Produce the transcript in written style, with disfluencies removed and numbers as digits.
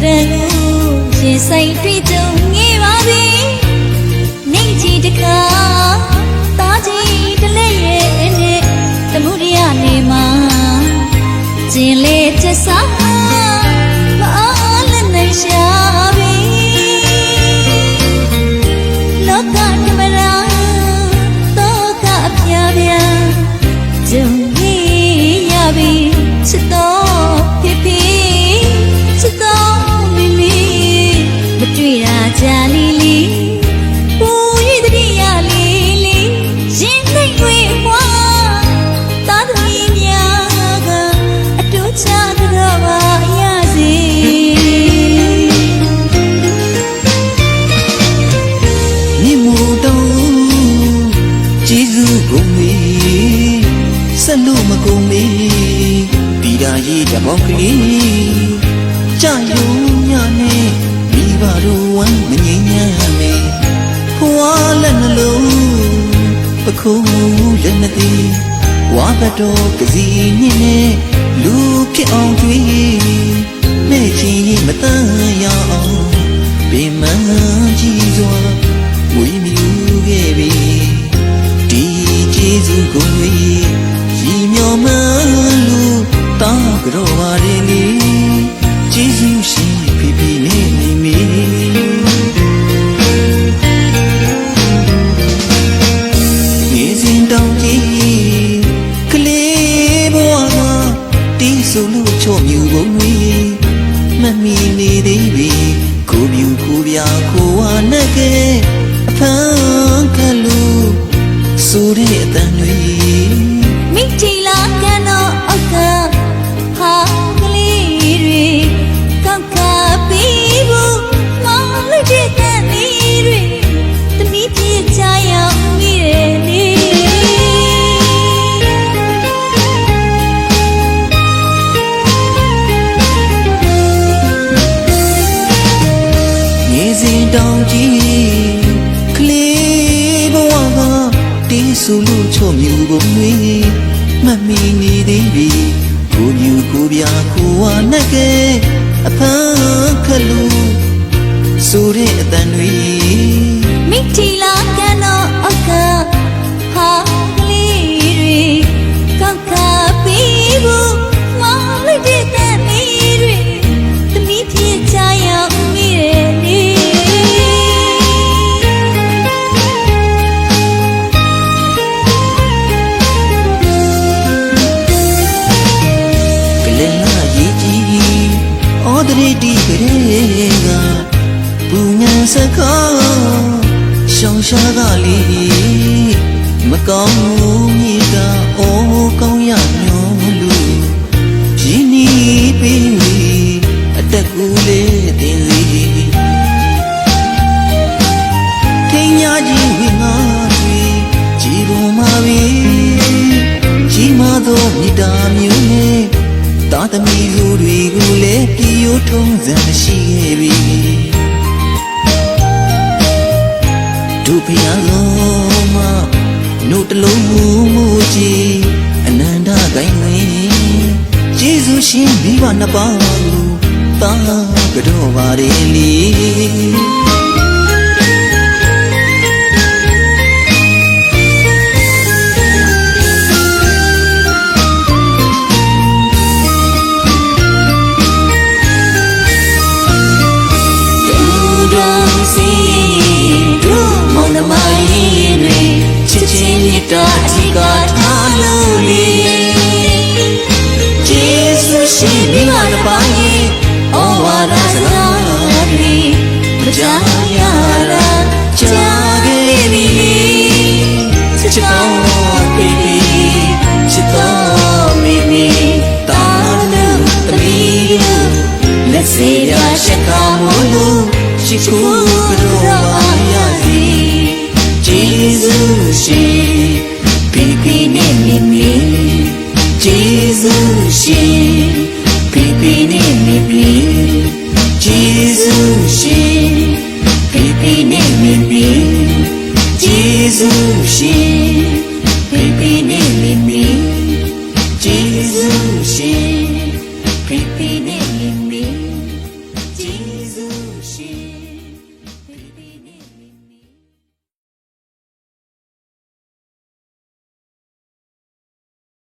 တဲ့ရင်ဆိုင်တွေ့ကြုံနေပါပြီနေကြီးတကားတားကြီးတလဲရဲ့နဲ့တမှုရရနေမှာကျင်လေချက်စားမအားလည်းနေရှာပြီလောကဓမ္မရာတောကအပြာပြာကျုံနေရပြီချစ်တော်ဖြစ်ဖြစ်ချစ်တော်မိမိမတွေ့တာကြာလီလီပူရည်တတိယလီလီရင်သိမ့်ွေပွားသာသမီများကအတူချတော့ပါရစေမြင့်မို့တောင်းကျေးဇူးကုန်ပြီဆက်လို့မကုန်ပြီဒီဓာရီတမောကလေးကြာယုံညနဲ့မိဘတို့ဝမ်းမငြိမ်းချမ်းမေဖွာလက်နှလုံးပခုံးလက်မသိဝါဘတော်ကစီညင်းနဲ့လူဖြစ်အောင်ကြွေးမဲ့ချင်မတန်ရအောင်ပင်မကြီးစွာဝီမြူခဲ့ပြီဒီကျေးဇူးကိုရီမျောမှန်းလူတာကြောပါရင်းလေကျေးဇူးရှိဖိဖိနေနေမီငေးစင်တောင်ကြီးကလေးဘဝမှာတီးဆိုလို့ချော့မြူပုံတွေမမီနေသေးပြီကိုပြူကိုပြကိုဝါနဲ့ကဲအဖန်ကလူဆိုတဲ့အတန်တွေမိချီလာကန်တော့အောက်ကဟာကလေးတွေကောက်ကပြီးဘူးမောင်လေးတဲ့တန်လေးတွေတမီးပြေချရောက်မိတယ်လေငေးစင်တောင်ကြီးကလေးဘဝကတီးဆိုလို့ချော့မြူပုံတွေမမီနေသေးပြီကိုမြူကိုပြကိုဝါနဲ့ကဲအဖန်ခလူဆိုတဲ့အတန်တွေမိထီလာကန်တော့အောက်ကဟာကလေးတွေကောက်ကပြီးဘူးမောင်လေးတဲ့တန်လေးတွေတမီးပြေချရောက်မိတယ်လေဩဒရီတီကလေးကပူညာစကားရှောင်းရှားကလေးမကောင်းဘူးမိကအိုးကောင်းရညွန်လူရင်းနီးပြီးအတက်ကူလေးတင်စီထင်းညာကြီးဝင်းငါတွေကြည်ပေါ်မှာပြီကြီးမသောမိသားမျိုးနဲ့တာသမီလူတွေကိုလည်းပြိုထုံးစံရှိခဲ့ပြီဒုဖျားလုံးမနှုတ်တလုံးမူကြည်အနန္တဂိုင်းဝင်ကျေးဇူးရှင်မိဘနှစ်ပါးကိုတာကြောပါရလီတာချီကထားလို့လေကျေးဇူးရှင်မိမတစ်ပါးရဲ့ဩဝါဒစကားတွေမကြားရတာကြားခဲ့ပြီချစ်တော်ပေပြီချစ်တော်မိမိတာလို့တမီးလို့လက်စေရရှက်ကားမို့လို့ရှိခိုးကြောပါရစီကျေးဇူးရှင်ဖိဖိနဲ့မိမိကျေးဇူးရှင်ဖိဖိနဲ့မိမိကျေးဇူးရှင်ဖိဖိနဲ့မိမိကျေးဇူးရှင်ဖိဖိနဲ့